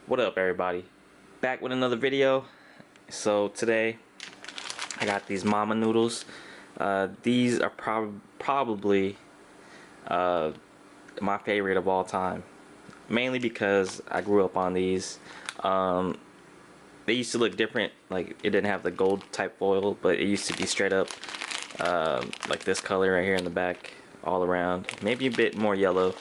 What up, everybody? Back with another video. So today I got these mama noodles. These are probably my favorite of all time, mainly because I grew up on these. They used to look different, like it didn't have the gold type foil, but it used to be straight up like this color right here in the back, all around, maybe a bit more yellow.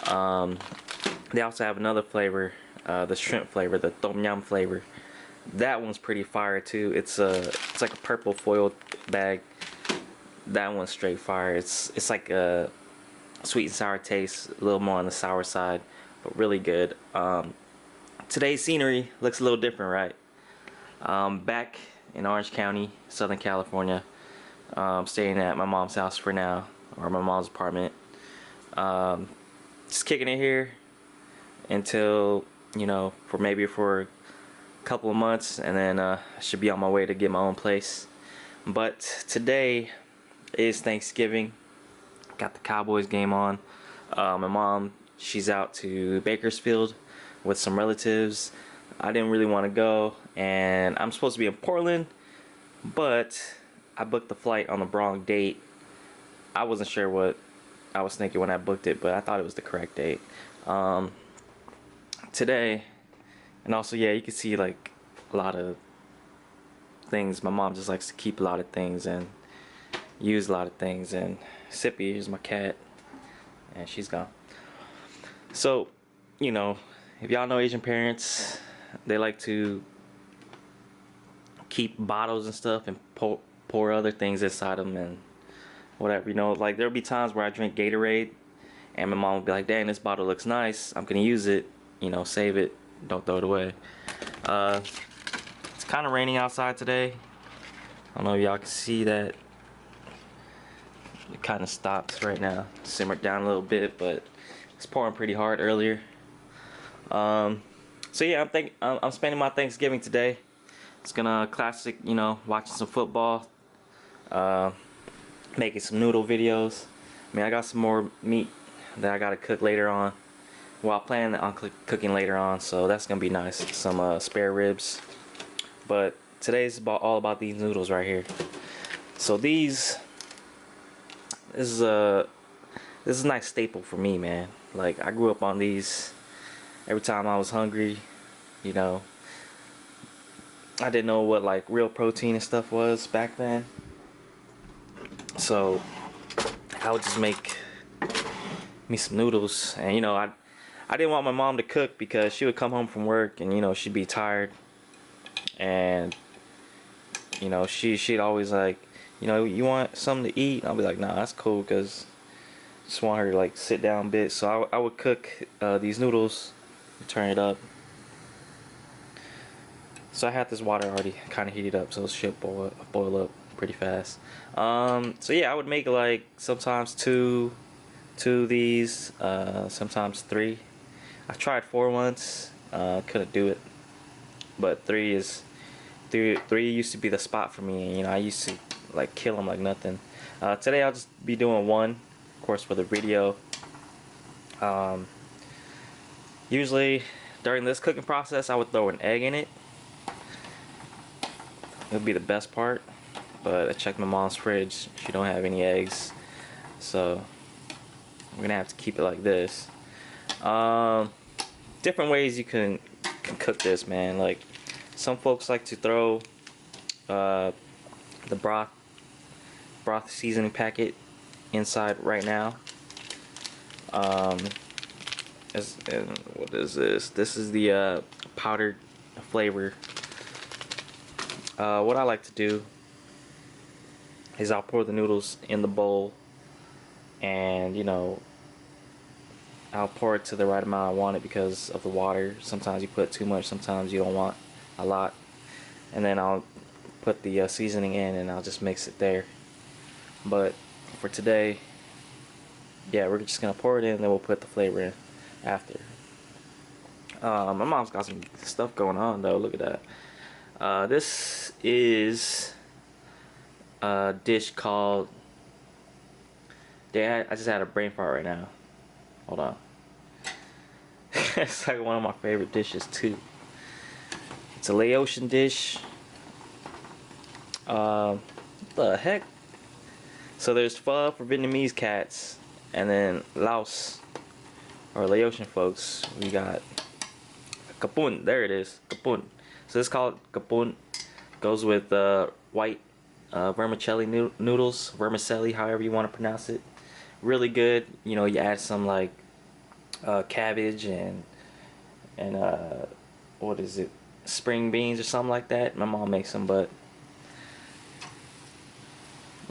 They also have another flavor, the shrimp flavor, the tom yum flavor. That one's pretty fire too. It's like a purple foil bag. That one's straight fire. It's like a sweet and sour taste, a little more on the sour side, but really good. Today's scenery looks a little different, right? Back in Orange County, Southern California. Staying at my mom's house for now, or my mom's apartment. Just kicking it here until, you know, for a couple of months, and then I should be on my way to get my own place. But today is Thanksgiving. Got the Cowboys game on. My mom, she's out to Bakersfield with some relatives. I didn't really want to go, and I'm supposed to be in Portland, but I booked the flight on the wrong date. I wasn't sure what I was thinking when I booked it, but I thought it was the correct date. Today, and also, yeah, you can see like a lot of things. My mom just likes to keep a lot of things and use a lot of things. And Sippy is my cat, and she's gone. So, you know, if y'all know Asian parents, they like to keep bottles and stuff and pour other things inside them and whatever, you know. Like, there'll be times where I drink Gatorade and my mom will be like, dang, this bottle looks nice, I'm gonna use it, you know, save it, don't throw it away. It's kind of raining outside today. I don't know if y'all can see that. It kind of stops right now, simmered down a little bit, but it's pouring pretty hard earlier. So yeah, I'm spending my Thanksgiving today. It's gonna classic, you know, watching some football, making some noodle videos. I mean, I got some more meat that I gotta cook later on. Well, I plan on cooking later on, so that's gonna be nice. Some spare ribs. But today's all about these noodles right here. So this is a nice staple for me, man. Like, I grew up on these every time I was hungry, you know. I didn't know what like real protein and stuff was back then, so I would just make me some noodles. And you know, I didn't want my mom to cook because she would come home from work and, you know, she'd be tired, and you know, she'd always like, you know, you want something to eat? I'll be like, nah, that's cool, cause I just want her to like sit down a bit. So I would cook these noodles, turn it up. So I had this water already kind of heated up, so it should boil up pretty fast. So yeah, I would make like sometimes two of these, sometimes three. I tried 4 once, couldn't do it, but three used to be the spot for me. You know, I used to like kill them like nothing. Today I'll just be doing one, of course, for the video. Usually during this cooking process, I would throw an egg in it. It would be the best part, but I checked my mom's fridge. She don't have any eggs, so I'm gonna have to keep it like this. Different ways you can cook this, man. Like, some folks like to throw the broth seasoning packet inside right now. And what is this? This is the powdered flavor. What I like to do is I'll pour the noodles in the bowl, and, you know, I'll pour it to the right amount I want it because of the water. Sometimes you put too much, sometimes you don't want a lot. And then I'll put the seasoning in and I'll just mix it there. But for today, yeah, we're just gonna pour it in and then we'll put the flavor in after. My mom's got some stuff going on though, look at that. This is a dish called, I just had a brain fart right now. Hold on. It's like one of my favorite dishes too. It's a Laotian dish. What the heck? So there's pho for Vietnamese cats, and then Laos or Laotian folks. We got kapun. There it is, kapun. So it's called kapun. Goes with white vermicelli noodles, vermicelli, however you want to pronounce it. Really good. You know, you add some like cabbage and what is it, spring beans or something like that. My mom makes them, but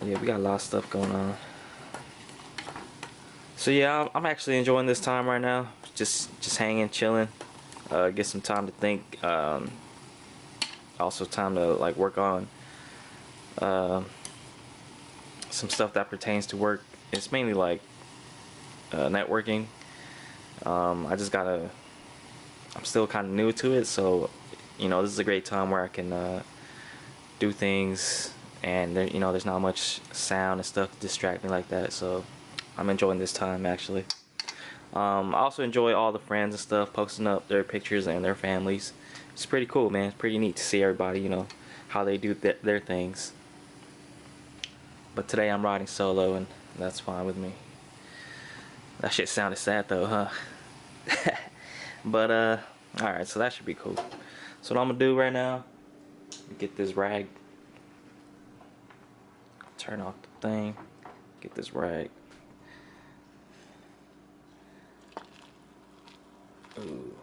yeah, we got a lot of stuff going on. So yeah, I'm actually enjoying this time right now. Just hanging, chilling. Get some time to think. Also time to like work on some stuff that pertains to work. It's mainly like networking. I just gotta. I'm still kind of new to it, so you know this is a great time where I can do things, and there, you know, there's not much sound and stuff to distract me like that. So I'm enjoying this time actually. I also enjoy all the friends and stuff posting up their pictures and their families. It's pretty cool, man. It's pretty neat to see everybody, you know, how they do their things. But today I'm riding solo, and that's fine with me. That shit sounded sad though, huh? But alright, so that should be cool. So what I'm gonna do right now, get this rag, turn off the thing, get this rag. Ooh,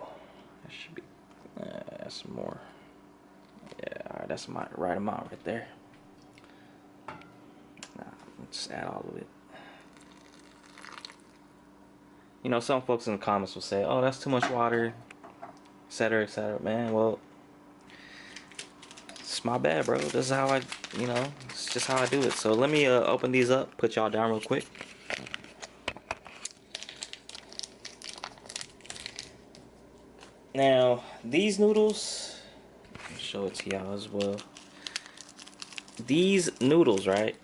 that should be some more. Yeah, alright, that's my right amount right there. Nah, just add all of it. You know, some folks in the comments will say, "Oh, that's too much water," etc., etc. Man, well, it's my bad, bro. This is how I, you know, it's just how I do it. So let me open these up, put y'all down real quick. Now, these noodles, I'll show it to y'all as well. These noodles, right?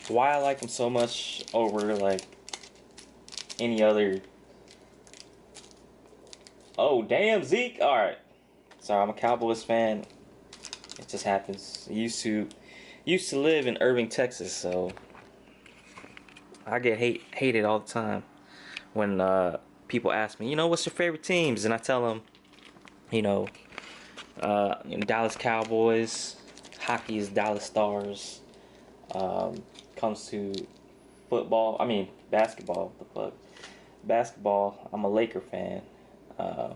Why I like them so much over like any other. Oh, damn, Zeke. All right. Sorry, I'm a Cowboys fan. It just happens. I used to live in Irving, Texas, so I get hated all the time when people ask me, you know, what's your favorite teams? And I tell them, you know, Dallas Cowboys, hockey is Dallas Stars. Comes to football, I mean basketball. The fuck, basketball. I'm a Laker fan, and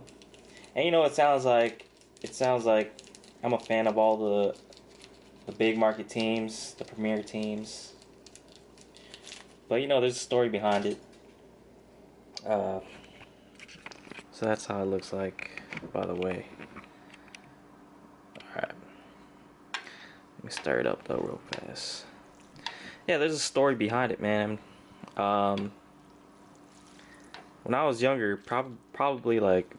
you know, it sounds like I'm a fan of all the big market teams, the premier teams. But you know, there's a story behind it. So that's how it looks like, by the way. Alright. Let me stir it up though real fast. Yeah, there's a story behind it, man. When I was younger, probably like,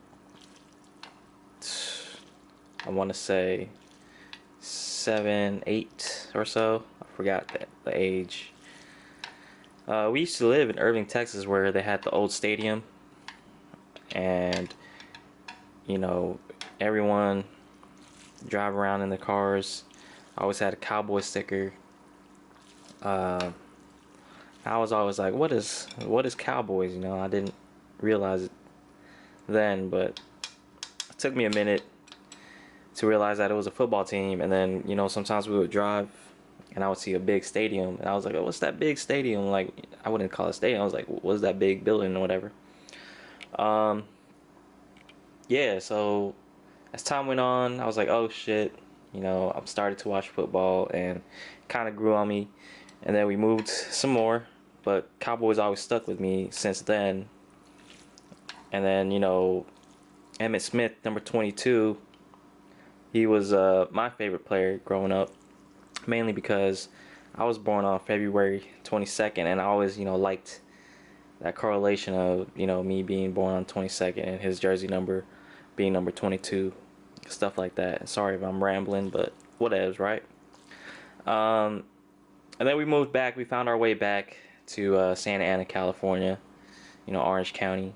I want to say 7, 8 or so. I forgot the age. We used to live in Irving, Texas, where they had the old stadium, and you know, everyone drive around in their cars. I always had a cowboy sticker. I was always like, what is Cowboys? You know, I didn't realize it then, but it took me a minute to realize that it was a football team. And then, you know, sometimes we would drive and I would see a big stadium, and I was like, oh, what's that big stadium? Like, I wouldn't call it a stadium. I was like, what's that big building or whatever? Yeah, so as time went on, I was like, oh shit, you know, I'm started to watch football, and kind of grew on me. And then we moved some more, but Cowboys always stuck with me since then. And then, you know, Emmitt Smith, number 22, he was my favorite player growing up, mainly because I was born on February 22nd, and I always, you know, liked that correlation of, you know, me being born on 22nd and his jersey number being number 22, stuff like that. Sorry if I'm rambling, but whatevs, right? And then we moved back. We found our way back to Santa Ana, California, you know, Orange County.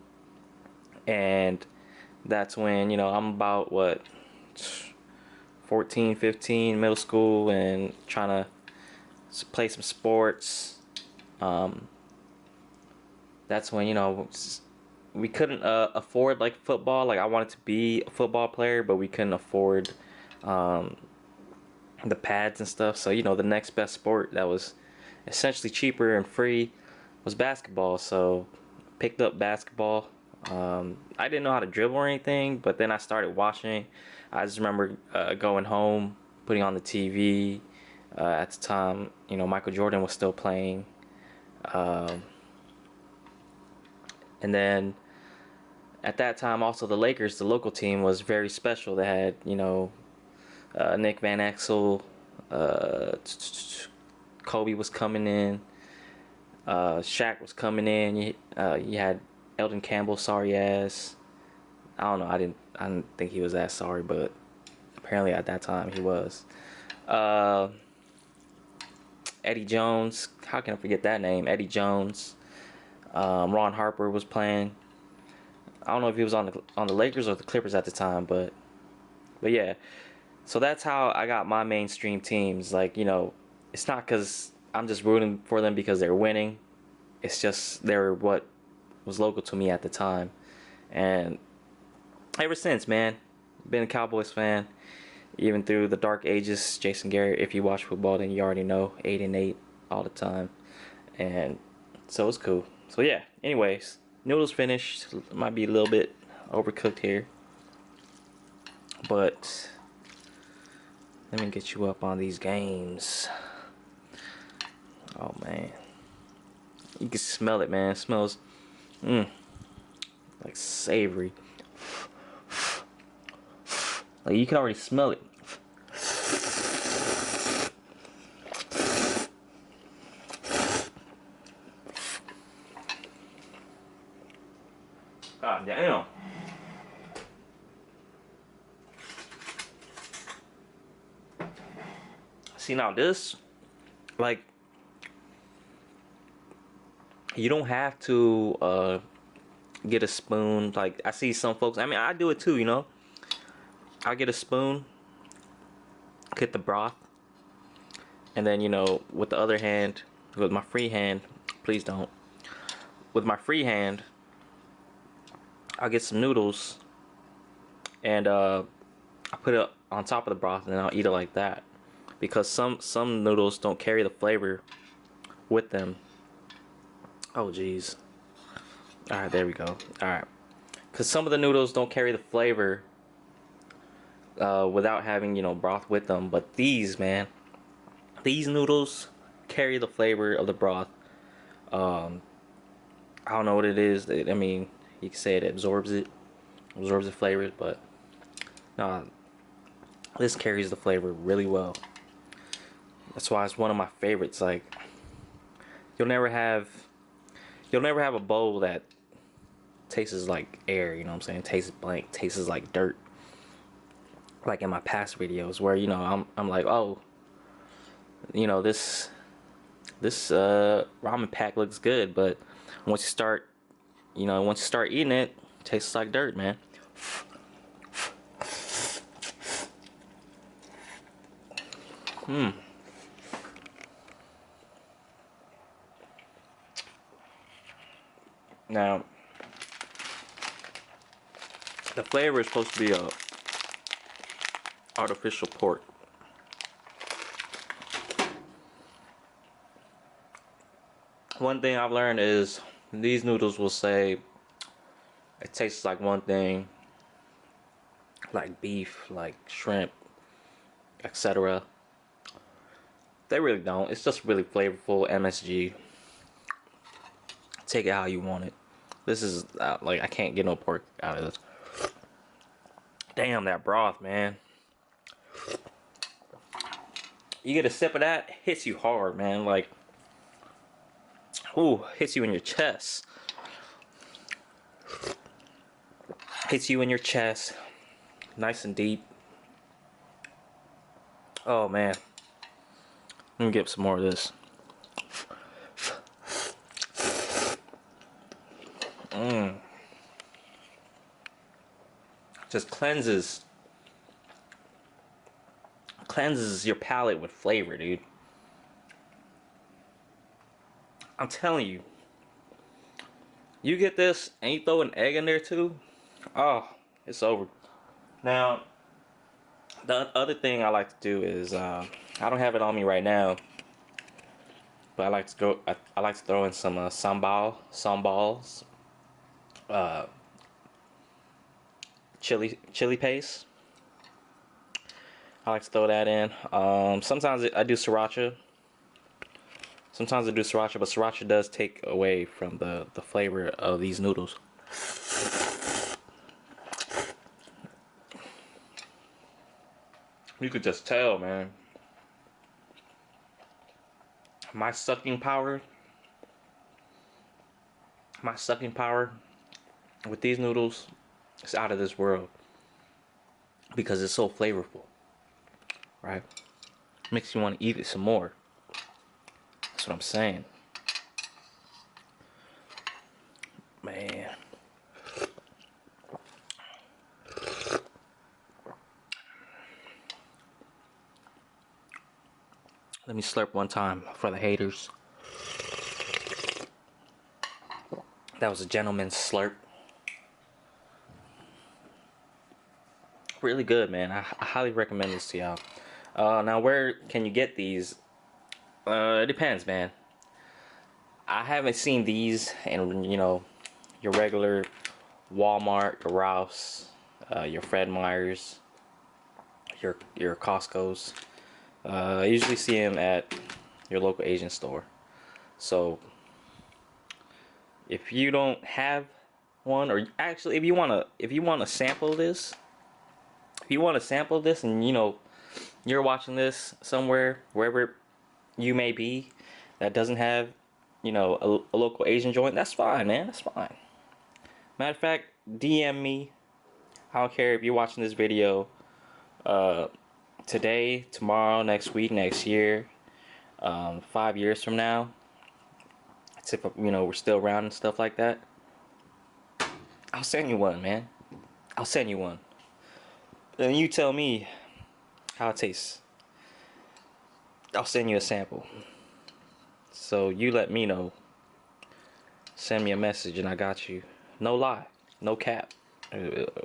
And that's when, you know, I'm about what, 14, 15, middle school, and trying to play some sports. Um, that's when, you know, we couldn't afford like football. Like I wanted to be a football player, but we couldn't afford um, the pads and stuff. So, you know, the next best sport that was essentially cheaper and free was basketball. So picked up basketball. I didn't know how to dribble or anything, but then I started watching. I just remember going home, putting on the TV. At the time, you know, Michael Jordan was still playing. Um, and then at that time, also the Lakers, the local team, was very special. They had, you know, Nick Van Exel, uh, Kobe was coming in, Shaq was coming in. You had Eldon Campbell, sorry ass. I don't know. I didn't think he was that sorry, but apparently at that time he was. Uh, Eddie Jones. How can I forget that name? Eddie Jones. Ron Harper was playing. I don't know if he was on the Lakers or the Clippers at the time, but yeah. So that's how I got my mainstream teams. Like, you know, it's not because I'm just rooting for them because they're winning. It's just they're what was local to me at the time. And ever since, man, been a Cowboys fan. Even through the dark ages, Jason Garrett, if you watch football, then you already know 8-8 all the time. And so it's cool. So yeah, anyways, noodles finished. Might be a little bit overcooked here. But let me get you up on these games. Oh man. You can smell it, man. It smells like savory. Like you can already smell it. God damn. See now this, like, you don't have to get a spoon. Like I see some folks. I mean, I do it too. You know, I get a spoon, get the broth, and then, you know, with the other hand, with my free hand, please don't. With my free hand, I'll get some noodles, and I put it on top of the broth, and then I'll eat it like that. Because some noodles don't carry the flavor with them. Oh jeez. All right, there we go. All right. Because some of the noodles don't carry the flavor without having, you know, broth with them. But these, man, these noodles carry the flavor of the broth. I don't know what it is. I mean, you can say it absorbs the flavors, but this carries the flavor really well. That's why it's one of my favorites. Like, you'll never have a bowl that tastes like air, you know what I'm saying? Tastes blank, tastes like dirt. Like in my past videos where, you know, I'm like, oh, you know, this ramen pack looks good, but once you start eating it, it tastes like dirt, man. Now, the flavor is supposed to be a artificial pork. One thing I've learned is these noodles will say it tastes like one thing, like beef, like shrimp, etc. They really don't. It's just really flavorful MSG. Take it how you want it. This is like, I can't get no pork out of this. Damn, that broth, man. You get a sip of that, hits you hard, man. Like, ooh, hits you in your chest. Hits you in your chest. Nice and deep. Oh, man. Let me get some more of this. Just cleanses your palate with flavor, dude. I'm telling you, you get this and you throw an egg in there too. Oh, it's over. Now, the other thing I like to do is I don't have it on me right now, but I like to go. I like to throw in some sambals, uh, chili paste. I like to throw that in. Sometimes I do sriracha. Sometimes I do sriracha, but sriracha does take away from the flavor of these noodles. You could just tell, man. My sucking power, my sucking power with these noodles is out of this world because it's so flavorful, right? Makes you want to eat it some more. That's what I'm saying, man. Let me slurp one time for the haters. That was a gentleman's slurp. Really good, man. I highly recommend this to y'all. Now, where can you get these? It depends, man. I haven't seen these in, your regular Walmart, your Ralph's, your Fred Meyer's, your Costco's. I usually see them at your local Asian store. So if you don't have one, or actually if you wanna sample this, and you're watching this somewhere, wherever you may be, that doesn't have a local Asian joint, that's fine, man. That's fine. Matter of fact, DM me. I don't care if you're watching this video today, tomorrow, next week, next year, 5 years from now. It's if we're still around and stuff like that. I'll send you one, man. I'll send you one. And you tell me how it tastes. I'll send you a sample. So you let me know. Send me a message and I got you. No lie. No cap.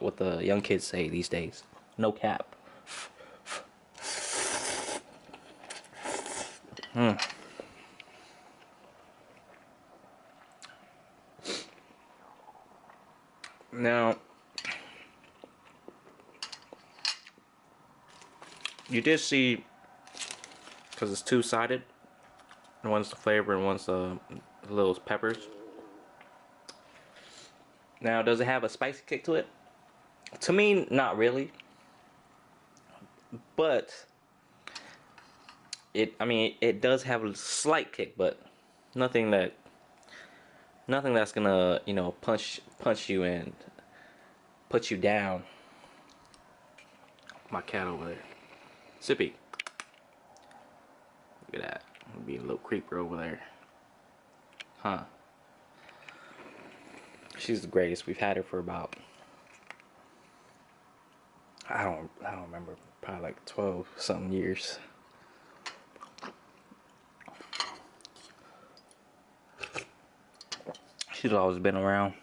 What the young kids say these days. No cap. Now, you did see, because it's two-sided, one's the flavor and one's the little peppers. Now, does it have a spicy kick to it? To me, not really. But it does have a slight kick, but nothing that's gonna punch you and put you down. My cat over there, Sippy. Look at that. Be a little creeper over there, huh? She's the greatest. We've had her for about I don't remember, probably like 12 something years. She's always been around.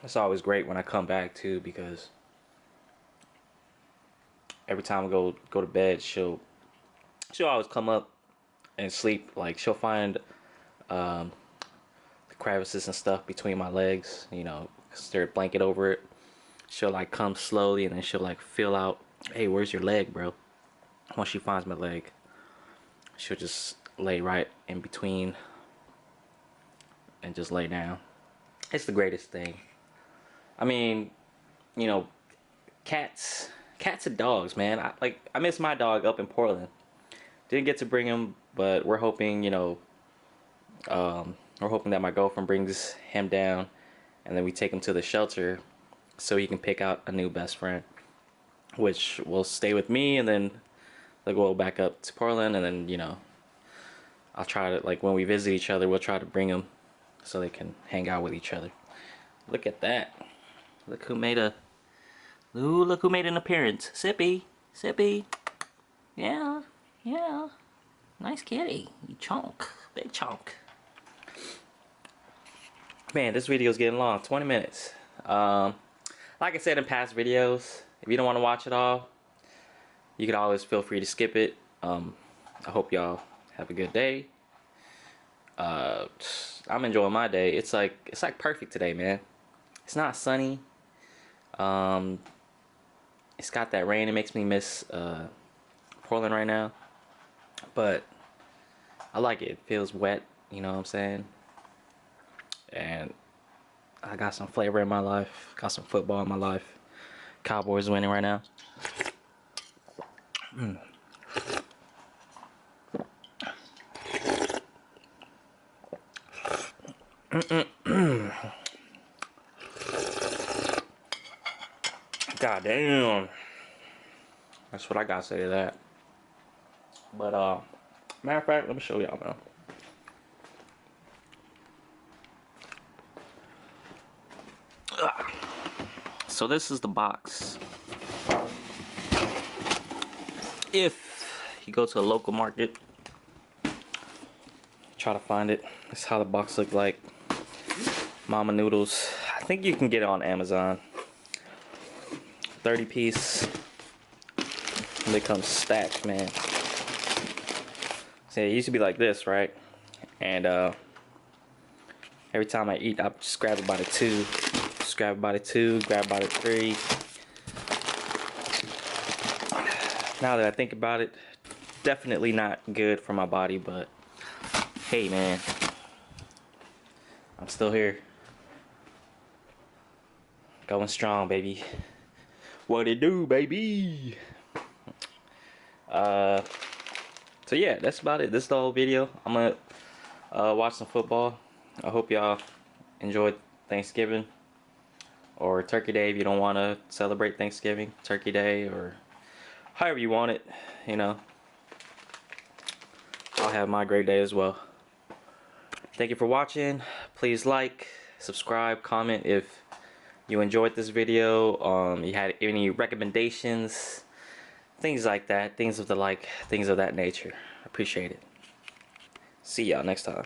It's always great when I come back too, because every time I go to bed, she'll always come up and sleep. Like, she'll find the crevices and stuff between my legs, throw a blanket over it. She'll like come slowly and then she'll like feel out, hey, where's your leg, bro? Once she finds my leg, she'll just lay right in between and just lay down. It's the greatest thing. I mean, cats and dogs, man. I miss my dog up in Portland. Didn't get to bring him, but we're hoping, that my girlfriend brings him down, and then we take him to the shelter so he can pick out a new best friend, which will stay with me, and then they'll go back up to Portland, and then I'll try to, like, when we visit each other, we'll try to bring him so they can hang out with each other. Look at that. Look who made a ooh, look who made an appearance. Sippy. Sippy. Yeah. Yeah. Nice kitty. You chunk. Big chunk. Man, this video's getting long. 20 minutes. Like I said in past videos, if you don't want to watch it all, you can always feel free to skip it. I hope y'all have a good day. I'm enjoying my day. It's like perfect today, man. It's not sunny. It's got that rain. It makes me miss Portland right now. But I like it. It feels wet, you know what I'm saying? And I got some flavor in my life. Got some football in my life. Cowboys winning right now. God damn. That's what I gotta say to that. But matter of fact, let me show y'all, man. So this is the box. If you go to a local market, try to find it. This is how the box looked like. Mama Noodles. I think you can get it on Amazon. 30 piece. And they come stacked, man. See, it used to be like this, right? And every time I eat, I just grab it by the two. Just grab it by the two, grab it by the three. Now that I think about it, definitely not good for my body, but hey, man, I'm still here. Going strong, baby. What it do, baby? So yeah, that's about it. This is the whole video. I'm gonna watch some football. I hope y'all enjoyed Thanksgiving or Turkey Day if you don't want to celebrate Thanksgiving, Turkey Day, or however you want it, you know. I'll have my great day as well. Thank you for watching. Please like, subscribe, comment if you enjoyed this video. You had any recommendations, things like that, things of that nature. Appreciate it. See y'all next time.